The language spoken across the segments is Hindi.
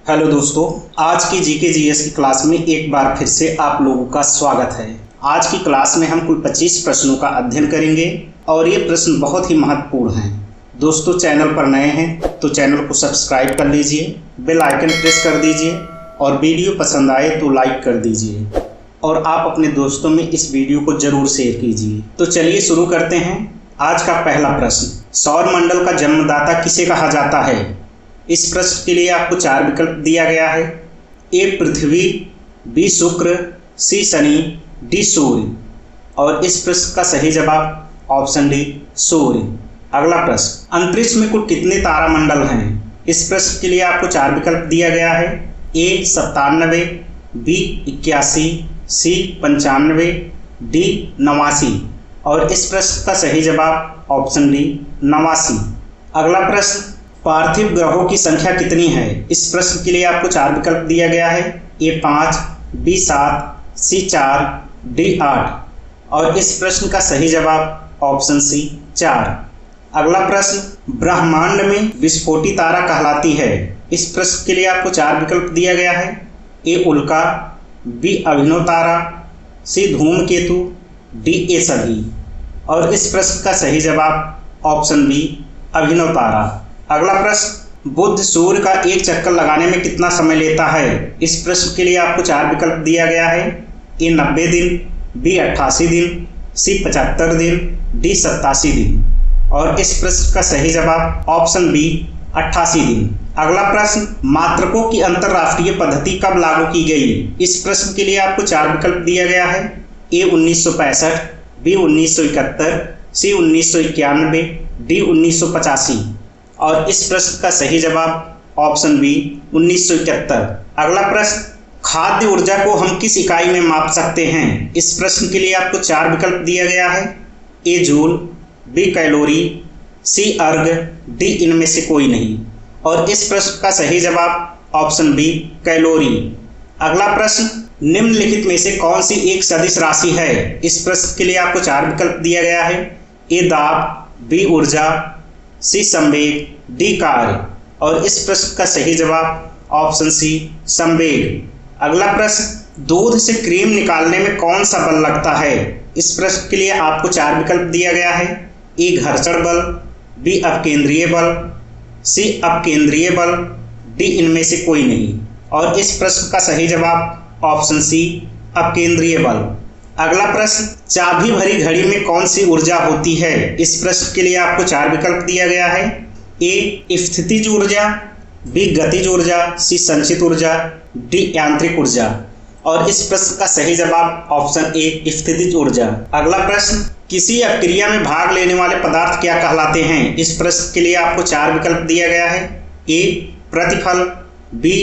हेलो दोस्तों, आज की जीके जीएस की क्लास में एक बार फिर से आप लोगों का स्वागत है। आज की क्लास में हम कुल 25 प्रश्नों का अध्ययन करेंगे और ये प्रश्न बहुत ही महत्वपूर्ण हैं। दोस्तों, चैनल पर नए हैं तो चैनल को सब्सक्राइब कर लीजिए, बेल आइकन प्रेस कर दीजिए और वीडियो पसंद आए तो लाइक कर दीजिए और आप अपने दोस्तों में इस वीडियो को जरूर शेयर कीजिए। तो चलिए शुरू करते हैं। आज का पहला प्रश्न, सौर मंडल का जन्मदाता किसे कहा जाता है? इस प्रश्न के लिए आपको 4 विकल्प दिया गया है। ए पृथ्वी, बी शुक्र, सी शनि, डी सूर्य। और इस प्रश्न का सही जवाब ऑप्शन डी सूर्य। अगला प्रश्न, अंतरिक्ष में कुल कितने तारामंडल हैं? इस प्रश्न के लिए आपको 4 विकल्प दिया गया है। ए 97, बी 81, सी 95, डी 89। और इस प्रश्न का सही जवाब ऑप्शन डी 89। अगला प्रश्न, पार्थिव ग्रहों की संख्या कितनी है? इस प्रश्न के लिए आपको 4 विकल्प दिया गया है। ए 5, बी 7, सी 4, डी 8। और इस प्रश्न का सही जवाब ऑप्शन सी 4। अगला प्रश्न, ब्रह्मांड में विस्फोटी तारा कहलाती है। इस प्रश्न के लिए आपको 4 विकल्प दिया गया है। ए उल्का, बी अभिनव तारा, सी धूमकेतु, डी ए सभी। और इस प्रश्न का सही जवाब ऑप्शन बी अभिनव तारा। अगला प्रश्न, बुध सूर्य का एक चक्कर लगाने में कितना समय लेता है? इस प्रश्न के लिए आपको 4 विकल्प दिया गया है। ए 90 दिन, बी 88 दिन, सी 75 दिन, डी 87 दिन। और इस प्रश्न का सही जवाब ऑप्शन बी 88 दिन। अगला प्रश्न, मात्रकों की अंतरराष्ट्रीय पद्धति कब लागू की गई? इस प्रश्न के लिए आपको 4 विकल्प दिया गया है। ए 1965, बी 1971, सी 1991, डी 1985। और इस प्रश्न का सही जवाब ऑप्शन बी 1971। अगला प्रश्न, खाद्य ऊर्जा को हम किस इकाई में माप सकते हैं? इस प्रश्न के लिए आपको 4 विकल्प दिया गया है। ए जूल, बी कैलोरी, सी अर्ग, डी इनमें से कोई नहीं। और इस प्रश्न का सही जवाब ऑप्शन बी कैलोरी। अगला प्रश्न, निम्नलिखित में से कौन सी एक सदिश राशि है? इस प्रश्न के लिए आपको 4 विकल्प दिया गया है। ए दाब, बी ऊर्जा, सी संवेग, डी कार्य। और इस प्रश्न का सही जवाब ऑप्शन सी संवेग। अगला प्रश्न, दूध से क्रीम निकालने में कौन सा बल लगता है? इस प्रश्न के लिए आपको 4 विकल्प दिया गया है। ए घर्षण बल, बी अपकेंद्रीय बल, सी अपकेंद्रीय बल, डी इनमें से कोई नहीं। और इस प्रश्न का सही जवाब ऑप्शन सी अपकेंद्रीय बल। अगला प्रश्न, चाबी भरी घड़ी में कौन सी ऊर्जा होती है? इस प्रश्न के लिए आपको 4 विकल्प दिया गया है। ए स्थितिज ऊर्जा, बी गतिज ऊर्जा, सी संचित ऊर्जा, डी यांत्रिक ऊर्जा। और इस प्रश्न का सही जवाब ऑप्शन ए स्थितिज ऊर्जा। अगला प्रश्न, किसी अपक्रिया में भाग लेने वाले पदार्थ क्या कहलाते हैं? इस प्रश्न के लिए आपको 4 विकल्प दिया गया है। ए प्रतिफल, बी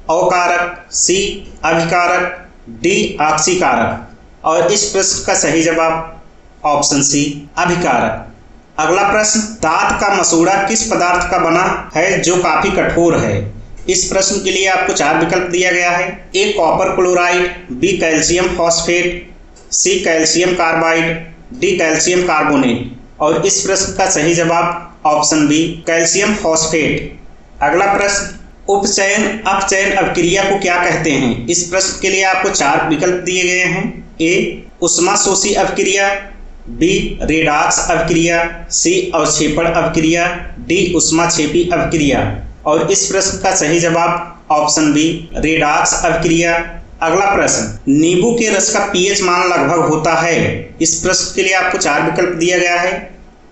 अवकारक, सी अभिकारक, डी आक्सीकारक। और इस प्रश्न का सही जवाब ऑप्शन सी अभिकारक। अगला प्रश्न, दांत का मसूड़ा किस पदार्थ का बना है जो काफी कठोर है? इस प्रश्न के लिए आपको 4 विकल्प दिया गया है। A copper chloride, B calcium phosphate, C calcium carbide, D calcium carbonate. और इस प्रश्न का सही जवाब ऑप्शन बी कैल्शियम फॉस्फेट। अगला प्रश्न, उपचयन अपचयन अभिक्रिया को क्या कहते हैं? इस प्रश्न के लिए आपको 4 विकल्प दिए गए हैं। ए उष्माशोषी अभिक्रिया, बी रेडॉक्स अभिक्रिया, सी अवक्षेपण अभिक्रिया, डी उष्माक्षेपी अभिक्रिया। और इस प्रश्न का सही जवाब ऑप्शन बी रेडॉक्स अभिक्रिया। अगला प्रश्न, नींबू के रस का पीएच मान लगभग होता है? इस प्रश्न के लिए आपको 4 विकल्प दिया गया है।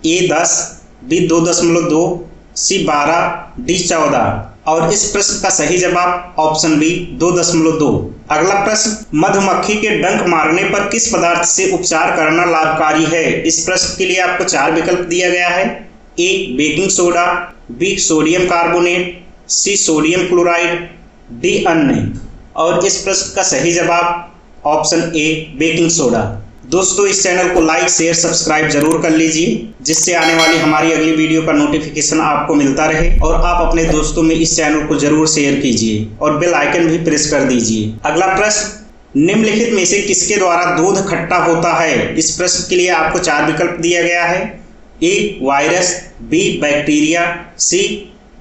ए 10, बी 2.2, सी 12, डी 14। और इस प्रश्न का सही जवाब ऑप्शन बी 2.2। अगला प्रश्न, मधुमक्खी के डंक मारने पर किस पदार्थ से उपचार करना लाभकारी है? इस प्रश्न के लिए आपको 4 विकल्प दिया गया है। A baking soda, B sodium carbonate, C sodium chloride, D अन्य। और इस प्रश्न का सही जवाब ऑप्शन ए बेकिंग सोडा। दोस्तों, इस चैनल को लाइक शेयर सब्सक्राइब जरूर कर लीजिए, जिससे आने वाली हमारी अगली वीडियो का नोटिफिकेशन आपको मिलता रहे। और आप अपने दोस्तों में इस चैनल को जरूर शेयर कीजिए और बेल आइकन भी प्रेस कर दीजिए। अगला प्रश्न, निम्नलिखित में से किसके द्वारा दूध खट्टा होता है? इस प्रश्न के लिए आपको 4 विकल्प दिया गया है। ए वायरस, बी बैक्टीरिया, सी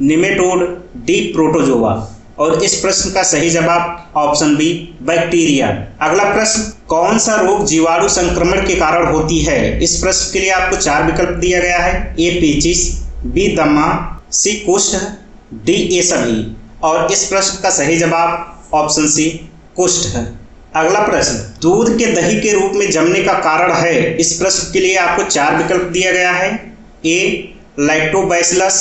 निमेटोड, डी प्रोटोजोआ। और इस प्रश्न का सही जवाब ऑप्शन बी बैक्टीरिया। अगला प्रश्न, कौन सा रोग जीवाणु संक्रमण के कारण होती है? इस प्रश्न के लिए आपको 4 विकल्प दिया गया है। ए पेचिश, बी दमा, सी कुष्ठ, डी ये सभी। और इस प्रश्न का सही जवाब ऑप्शन सी कुष्ठ है। अगला प्रश्न, दूध के दही के रूप में जमने का कारण है? इस प्रश्न के लिए आपको 4 विकल्प दिया गया है। ए लैक्टोबैसिलस,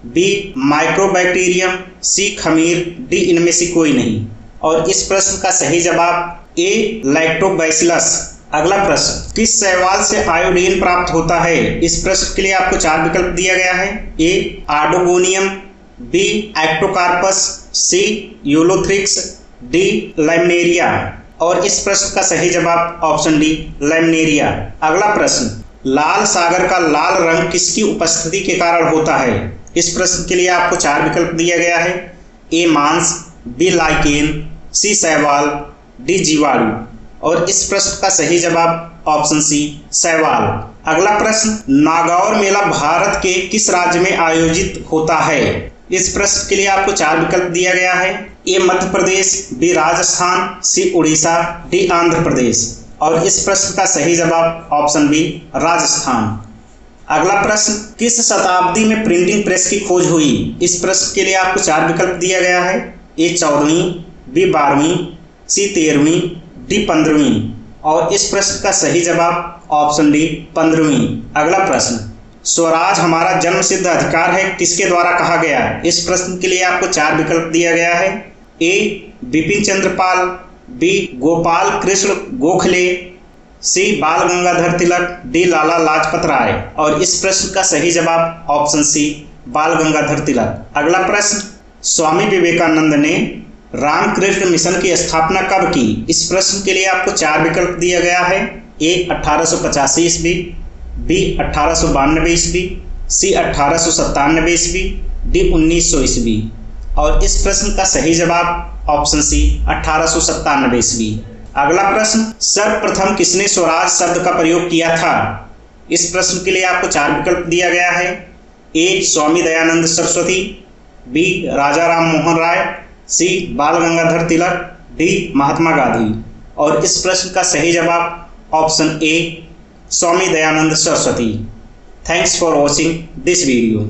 बी माइक्रोबैक्टीरियम, सी खमीर, डी इनमें से कोई नहीं। और इस प्रश्न का सही जवाब ए लैक्टोबैसिलस। अगला प्रश्न, किस शैवाल से आयोडीन प्राप्त होता है? इस प्रश्न के लिए आपको 4 विकल्प दिया गया है। ए आर्डोगोनियम, बी एक्टोकार्पस, सी यूलोथ्रिक्स, डी लैमिनेरिया। और इस प्रश्न का सही जवाब ऑप्शन डी लैमिनेरिया। अगला प्रश्न, लाल सागर का लाल रंग किसकी उपस्थिति के कारण होता है? इस प्रश्न के लिए आपको 4 विकल्प दिया गया है। ए मांस, बी लाइकेन, सी शैवाल, डी जीवाणु। और इस प्रश्न का सही जवाब ऑप्शन सी शैवाल। अगला प्रश्न, नागौर मेला भारत के किस राज्य में आयोजित होता है? इस प्रश्न के लिए आपको 4 विकल्प दिया गया है। ए मध्य प्रदेश, बी राजस्थान, सी उड़ीसा, डी आंध्र प्रदेश। और इस प्रश्न का सही जवाब ऑप्शन बी राजस्थान। अगला प्रश्न, किस शताब्दी में प्रिंटिंग प्रेस की खोज हुई? इस प्रश्न के लिए आपको 4 विकल्प दिया गया है। ए 14वीं, बी 12वीं, सी 13वीं, डी 15वीं। और इस प्रश्न का सही जवाब ऑप्शन डी 15वीं। अगला प्रश्न, स्वराज हमारा जन्मसिद्ध अधिकार है किसके द्वारा कहा गया? इस प्रश्न के लिए आपको 4 विकल्प दिया गया है। ए बिपिन चंद्र पाल, बी गोपाल कृष्ण गोखले, सी बाल गंगाधर तिलक, डी लाला लाजपत राय। और इस प्रश्न का सही जवाब ऑप्शन सी बाल गंगाधर तिलक। अगला प्रश्न, स्वामी विवेकानंद ने रामकृष्ण मिशन की स्थापना कब की? इस प्रश्न के लिए आपको 4 विकल्प दिया गया है। ए 1885 ईस्वी, बी 1892 ईस्वी, सी 1897 ईस्वी, डी 1900 ईस्वी। और इस प्रश्न का सही जवाब ऑप्शन सी 1897 ईस्वी। अगला प्रश्न, सर्वप्रथम किसने स्वराज शब्द का प्रयोग किया था? इस प्रश्न के लिए आपको 4 विकल्प दिया गया है। ए स्वामी दयानंद सरस्वती, बी राजा राम मोहन राय, सी बाल गंगाधर तिलक, डी महात्मा गांधी। और इस प्रश्न का सही जवाब option A Swami Dayanand Saraswati. Thanks for watching this video.